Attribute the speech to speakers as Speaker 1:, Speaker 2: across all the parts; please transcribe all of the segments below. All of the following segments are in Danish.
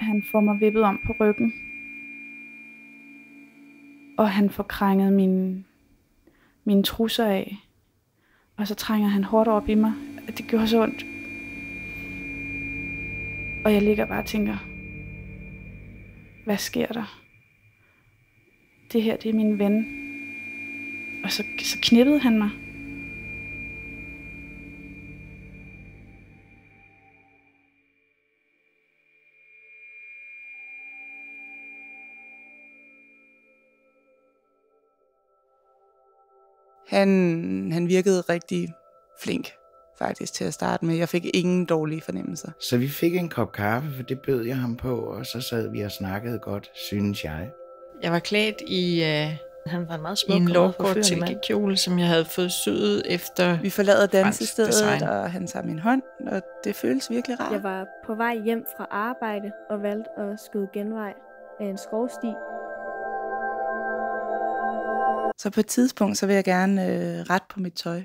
Speaker 1: Han får mig vippet om på ryggen. Og han får krænget mine trusser af. Og så trænger han hårdt op i mig. Det gjorde så ondt. Og jeg ligger bare og tænker, hvad sker der? Det her, det er min ven. Og så knippede han mig.
Speaker 2: Han virkede rigtig flink, faktisk, til at starte med. Jeg fik ingen dårlige fornemmelser.
Speaker 3: Så vi fik en kop kaffe, for det bød jeg ham på, og så sad vi og snakkede godt, synes jeg.
Speaker 4: Jeg var klædt i
Speaker 5: han var en meget smuk
Speaker 4: en lovkort silkekjole, som jeg havde fået syet efter.
Speaker 2: Vi forlader dansestedet, og han tager min hånd, og det føles virkelig rart.
Speaker 6: Jeg var på vej hjem fra arbejde og valgte at skyde genvej af en skovsti.
Speaker 2: Så på et tidspunkt, så vil jeg gerne rette på mit tøj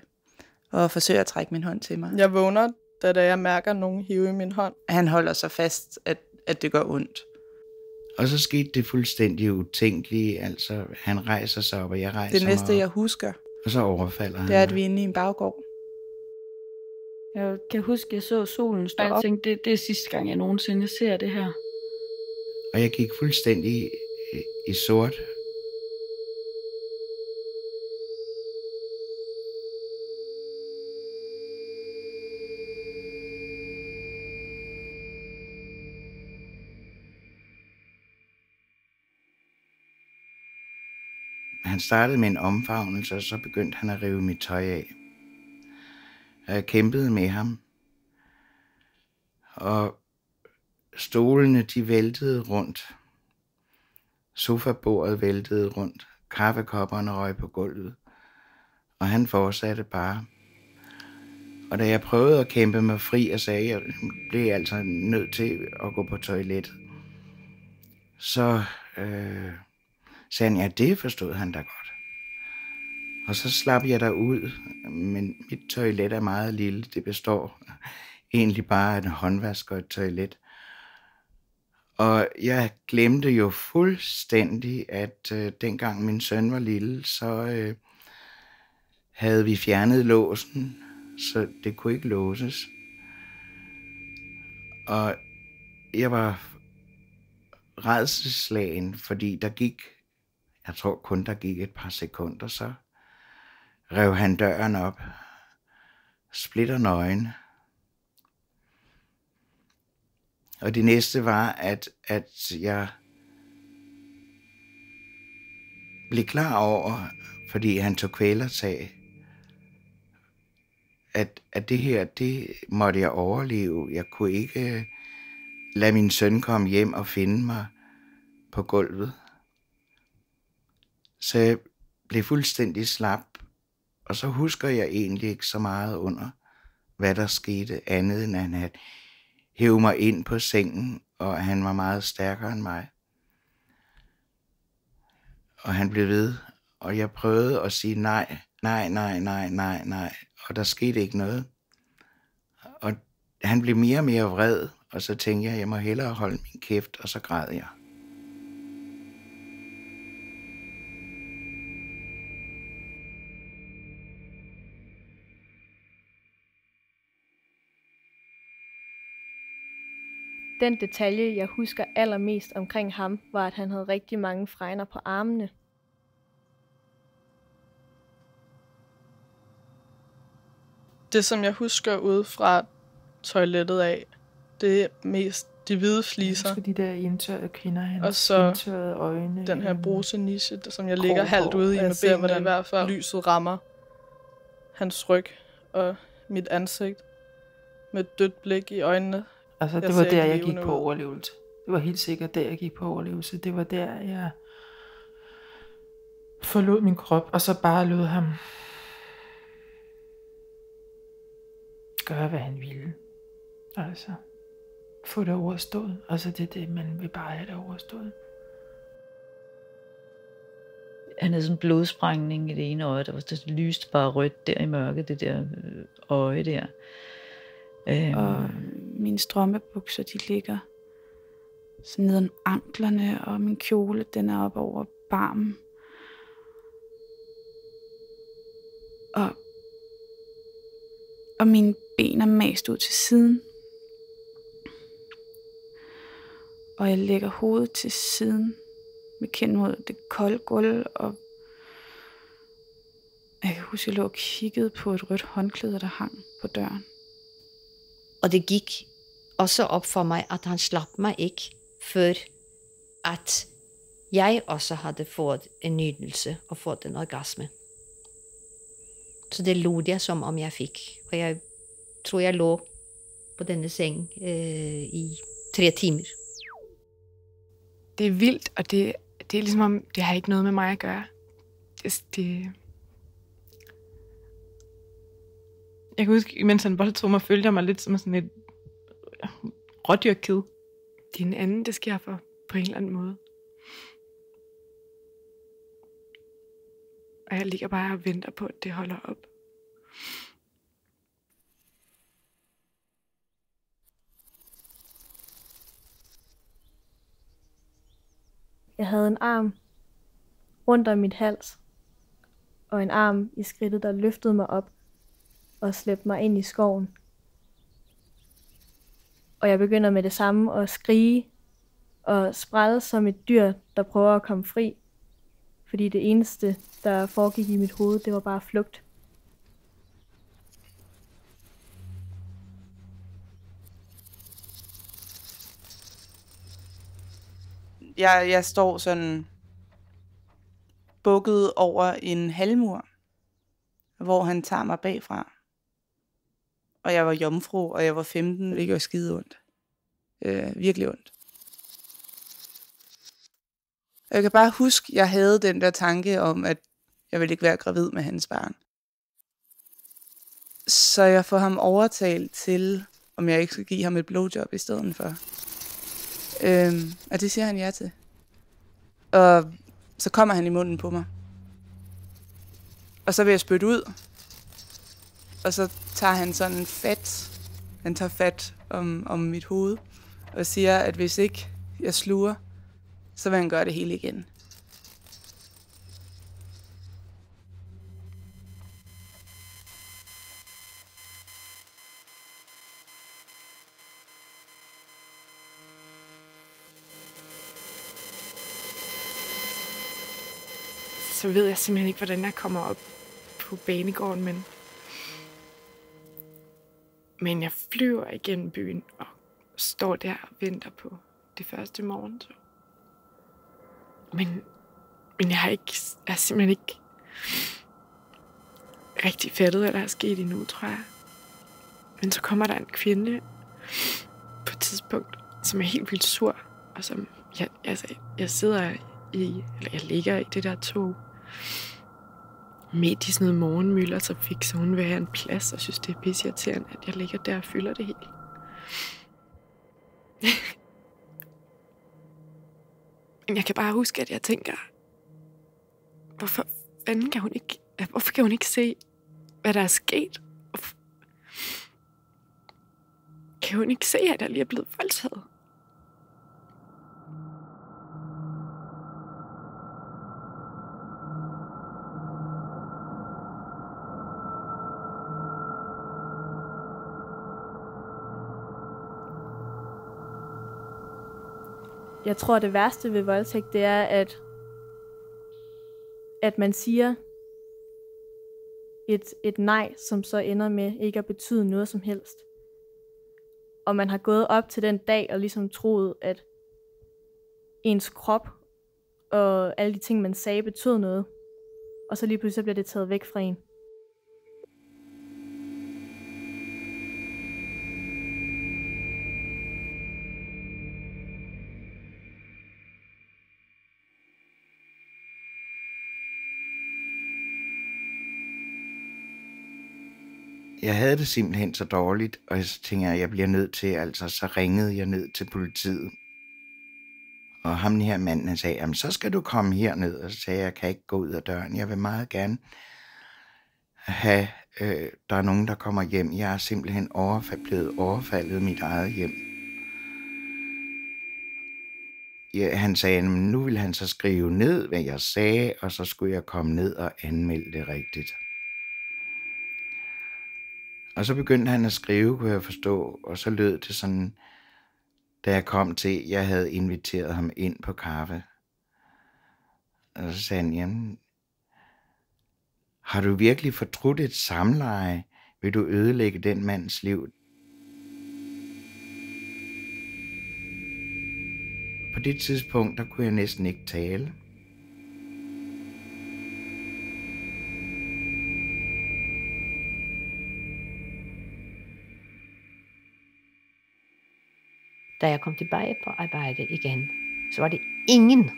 Speaker 2: og forsøge at trække min hånd til mig.
Speaker 7: Jeg vågner, da jeg mærker nogen hive i min hånd.
Speaker 2: Han holder så fast, at det gør ondt.
Speaker 3: Og så skete det fuldstændig utænkelige, altså han rejser sig op, og jeg rejser mig op.
Speaker 2: Det næste, jeg husker,
Speaker 3: og så overfalder han.
Speaker 2: Det er, at vi er inde i en baggård.
Speaker 1: Jeg kan huske, at jeg så solen stå op. Jeg tænkte, det er sidste gang, jeg nogensinde ser det her.
Speaker 3: Og jeg gik fuldstændig i sort. Han startede med en omfavnelse, og så begyndte han at rive mit tøj af. Og jeg kæmpede med ham. Og stolene, de væltede rundt. Sofabordet væltede rundt. Kaffekopperne røg på gulvet. Og han fortsatte bare. Og da jeg prøvede at kæmpe mig fri og sagde, at jeg blev altså nødt til at gå på toilettet, så sagde han, ja, det forstod han da godt. Og så slap jeg derud, men mit toilet er meget lille. Det består egentlig bare af en håndvask og et toilet. Og jeg glemte jo fuldstændig, at dengang min søn var lille, så havde vi fjernet låsen, så det kunne ikke låses. Og jeg var rædselsslagen, fordi der gik, jeg tror kun der gik et par sekunder, så rev han døren op, splitter nøgen. Og det næste var, at jeg blev klar over, fordi han tog kvælertag, at det her, det måtte jeg overleve. Jeg kunne ikke lade min søn komme hjem og finde mig på gulvet. Så jeg blev fuldstændig slap, og så husker jeg egentlig ikke så meget under, hvad der skete, andet end han havde hævet mig ind på sengen, og han var meget stærkere end mig. Og han blev ved, og jeg prøvede at sige nej, og der skete ikke noget. Og han blev mere og mere vred, og så tænkte jeg må hellere holde min kæft, og så græd jeg.
Speaker 6: Den detalje, jeg husker allermest omkring ham, var, at han havde rigtig mange fregner på armene.
Speaker 7: Det, som jeg husker ude fra toilettet af, det er mest de hvide fliser.
Speaker 5: De der indtørrede kvinder, hans
Speaker 7: og så
Speaker 5: indtørrede øjne.
Speaker 7: Den her bruseniche, som jeg ligger halvt ude i med benene, i hvert fald lyset rammer hans ryg og mit ansigt med et dødt blik i øjnene.
Speaker 5: Altså, det var der, jeg gik på overlevelse. Det var helt sikkert der, jeg gik på overlevelse. Det var der, jeg forlod min krop, og så bare lod ham gøre, hvad han ville. Altså, få det overstået. Altså, det er det, man vil bare have det overstået.
Speaker 8: Han havde sådan en blodsprængning i det ene øje, der lyste bare rødt der i mørket, det der øje der.
Speaker 1: Og mine strømpebukser, de ligger så ned om anklerne, og min kjole, den er op over barmen. Og mine ben er mast ud til siden. Og jeg lægger hovedet til siden med kind mod det kolde gulv, og jeg kan huske, at jeg lå og kiggede på et rødt håndklæde, der hang på døren.
Speaker 9: Og det gik også op for mig, at han slap mig ikke, før at jeg også havde fået en nydelse og fået en orgasme. Så det lod jeg, som om jeg fik. Og jeg tror, jeg lå på denne seng i 3 timer.
Speaker 10: Det er vildt, og det er ligesom om, det har ikke noget med mig at gøre. Jeg kan huske, mens han voldtog mig, følte jeg mig lidt som sådan et rådyrkid. Det er en anden, det sker for på en eller anden måde. Og jeg ligger bare og venter på, at det holder op.
Speaker 6: Jeg havde en arm rundt om mit hals, og en arm i skridtet, der løftede mig op og slæbte mig ind i skoven. Og jeg begynder med det samme at skrige og sprælle som et dyr, der prøver at komme fri. Fordi det eneste, der foregik i mit hoved, det var bare flugt.
Speaker 2: Jeg står sådan bukket over en halvmur, hvor han tager mig bagfra. Og jeg var jomfru, og jeg var 15, det gjorde skide ondt. Virkelig ondt. Jeg kan bare huske, jeg havde den der tanke om, at jeg ville ikke være gravid med hans barn. Så jeg får ham overtalt til, om jeg ikke skal give ham et blowjob i stedet for. Og det siger han ja til. Og så kommer han i munden på mig. Og så vil jeg spytte ud. Og så tager han sådan han tager fat om mit hoved. Og siger, at hvis ikke jeg sluger, så vil han gøre det hele igen.
Speaker 10: Så ved jeg simpelthen ikke, hvordan jeg kommer op på banegården, men jeg flyver igennem byen og står der og venter på det første morgentog. Men jeg har simpelthen ikke rigtig fattet, hvad der er sket endnu, tror jeg. Men så kommer der en kvinde på et tidspunkt, som er helt vildt sur, og som jeg ligger i det der tog midt i sådan noget morgenmyldertrafik, så hun vil have en plads, og synes, det er pisseirriterende, at jeg ligger der og fylder det hele. Men jeg kan bare huske, at jeg tænker, hvorfor kan hun ikke se, hvad der er sket? Kan hun ikke se, at jeg lige er blevet voldtaget?
Speaker 6: Jeg tror, det værste ved voldtægt, det er, at man siger et nej, som så ender med ikke at betyde noget som helst. Og man har gået op til den dag og ligesom troet, at ens krop og alle de ting, man sagde, betød noget. Og så lige pludselig bliver det taget væk fra en.
Speaker 3: Jeg havde det simpelthen så dårligt, og så tænkte jeg, at jeg bliver nødt til, så ringede jeg ned til politiet. Og ham her manden, han sagde, jamen så skal du komme herned, og så sagde jeg kan ikke gå ud af døren, jeg vil meget gerne have, der er nogen, der kommer hjem. Jeg er simpelthen blevet overfaldet i mit eget hjem. han sagde, at nu ville han så skrive ned, hvad jeg sagde, og så skulle jeg komme ned og anmelde det rigtigt. Og så begyndte han at skrive, kunne jeg forstå, og så lød det sådan, da jeg kom til, jeg havde inviteret ham ind på kaffe. Og så sagde han, jamen, har du virkelig fortrudt et samleje? Vil du ødelægge den mands liv? På det tidspunkt, der kunne jeg næsten ikke tale.
Speaker 9: Da jeg kom tilbage på arbejde igen, så var det ingen,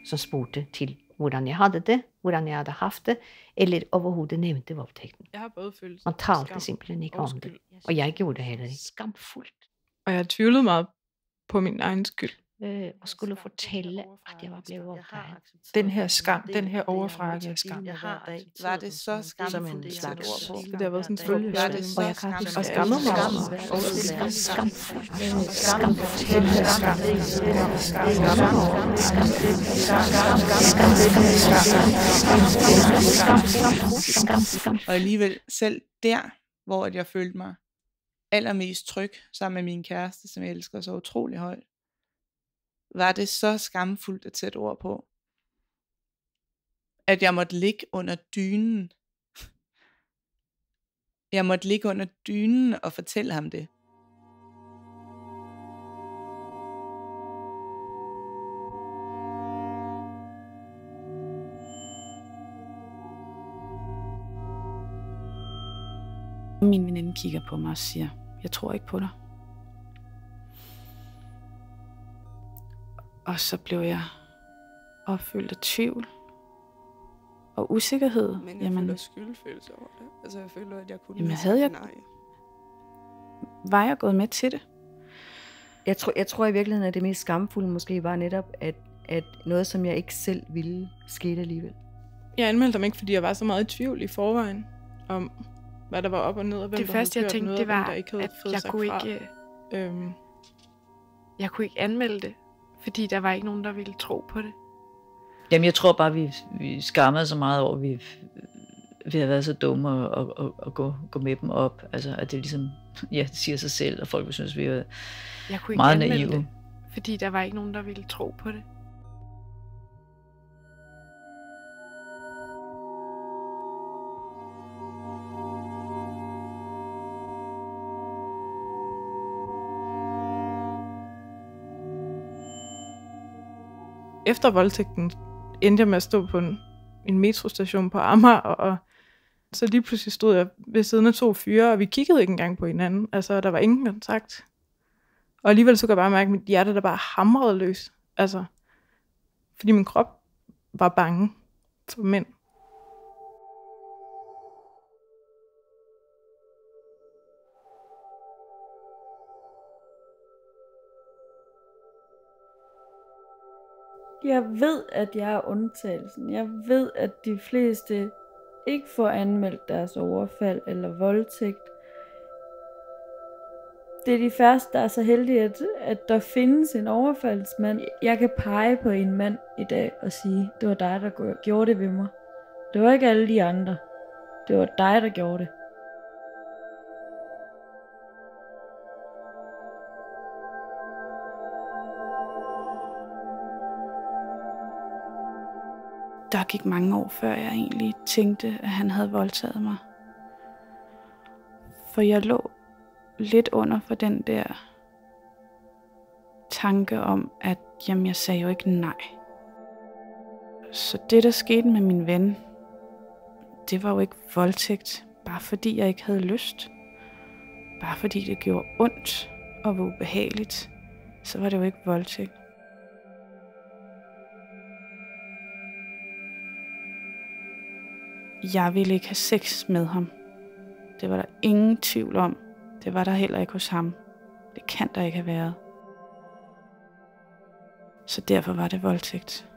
Speaker 9: som spurgte til, hvordan jeg havde det, hvordan jeg havde haft det, eller overhovedet nævnte voldtægten.
Speaker 7: Jeg har både følt
Speaker 9: Man talte simpelthen ikke om det, og jeg gjorde det heller ikke. Skamfuldt.
Speaker 7: Og jeg tvivlede meget på min egen skyld.
Speaker 9: Og skulle fortælle, at jeg var blevet voldtaget.
Speaker 5: Den her skam, den her overfrakke af skam.
Speaker 2: Var det så skamfuldt at sætte ord på?
Speaker 7: Det har været sådan en følge.
Speaker 2: Var det så skamfuldt?
Speaker 7: Og skammet mig.
Speaker 2: Og alligevel selv der, hvor jeg følte mig allermest tryg sammen med min kæreste, som jeg elsker så utrolig højt, var det så skamfuldt at sætte ord på, at jeg måtte ligge under dynen. Jeg måtte ligge under dynen og fortælle ham det.
Speaker 1: Min veninde kigger på mig og siger, jeg tror ikke på dig. Og så blev jeg opfyldt af tvivl og usikkerhed.
Speaker 10: Men jeg føler skyldfølelse over det. Altså jeg føler, at jeg kunne
Speaker 1: var jeg gået med til det?
Speaker 11: Jeg tror i virkeligheden, at det mest skamfulde måske var netop, at noget, som jeg ikke selv ville, skete alligevel.
Speaker 7: Jeg anmeldte dem ikke, fordi jeg var så meget i tvivl i forvejen om, hvad der var op og ned, og hvem
Speaker 10: det
Speaker 7: der
Speaker 10: første,
Speaker 7: havde
Speaker 10: jeg tænkte,
Speaker 7: noget,
Speaker 10: det var,
Speaker 7: der ikke havde
Speaker 10: at
Speaker 7: fået
Speaker 10: jeg
Speaker 7: sagt
Speaker 10: kunne
Speaker 7: fra.
Speaker 10: ikke, jeg kunne ikke anmelde det, fordi der var ikke nogen, der ville tro på det.
Speaker 8: Jamen, jeg tror bare, vi skammede så meget over, vi har været så dumme at gå med dem op. Altså, at det ligesom, ja, det siger sig selv, og folk vil synes, vi er
Speaker 10: jeg kunne ikke
Speaker 8: meget
Speaker 10: anmelde
Speaker 8: naive.
Speaker 10: det, fordi der var ikke nogen, der ville tro på det.
Speaker 7: Efter voldtægten endte jeg med at stå på en metrostation på Amager, og så lige pludselig stod jeg ved siden af 2 fyre, og vi kiggede ikke engang på hinanden. Altså, der var ingen kontakt. Og alligevel så kunne jeg bare mærke, at mit hjerte der bare hamrede løs. Altså, fordi min krop var bange for mænd.
Speaker 12: Jeg ved, at jeg er undtagelsen. Jeg ved, at de fleste ikke får anmeldt deres overfald eller voldtægt. Det er de færreste, der er så heldige, at der findes en overfaldsmand. Jeg kan pege på en mand i dag og sige, det var dig, der gjorde det ved mig. Det var ikke alle de andre. Det var dig, der gjorde det.
Speaker 1: Der gik mange år, før jeg egentlig tænkte, at han havde voldtaget mig. For jeg lå lidt under for den der tanke om, at jamen, jeg sagde jo ikke nej. Så det, der skete med min ven, det var jo ikke voldtægt, bare fordi jeg ikke havde lyst. Bare fordi det gjorde ondt og var ubehageligt, så var det jo ikke voldtægt. Jeg ville ikke have sex med ham. Det var der ingen tvivl om. Det var der heller ikke hos ham. Det kan der ikke have været. Så derfor var det voldtægt.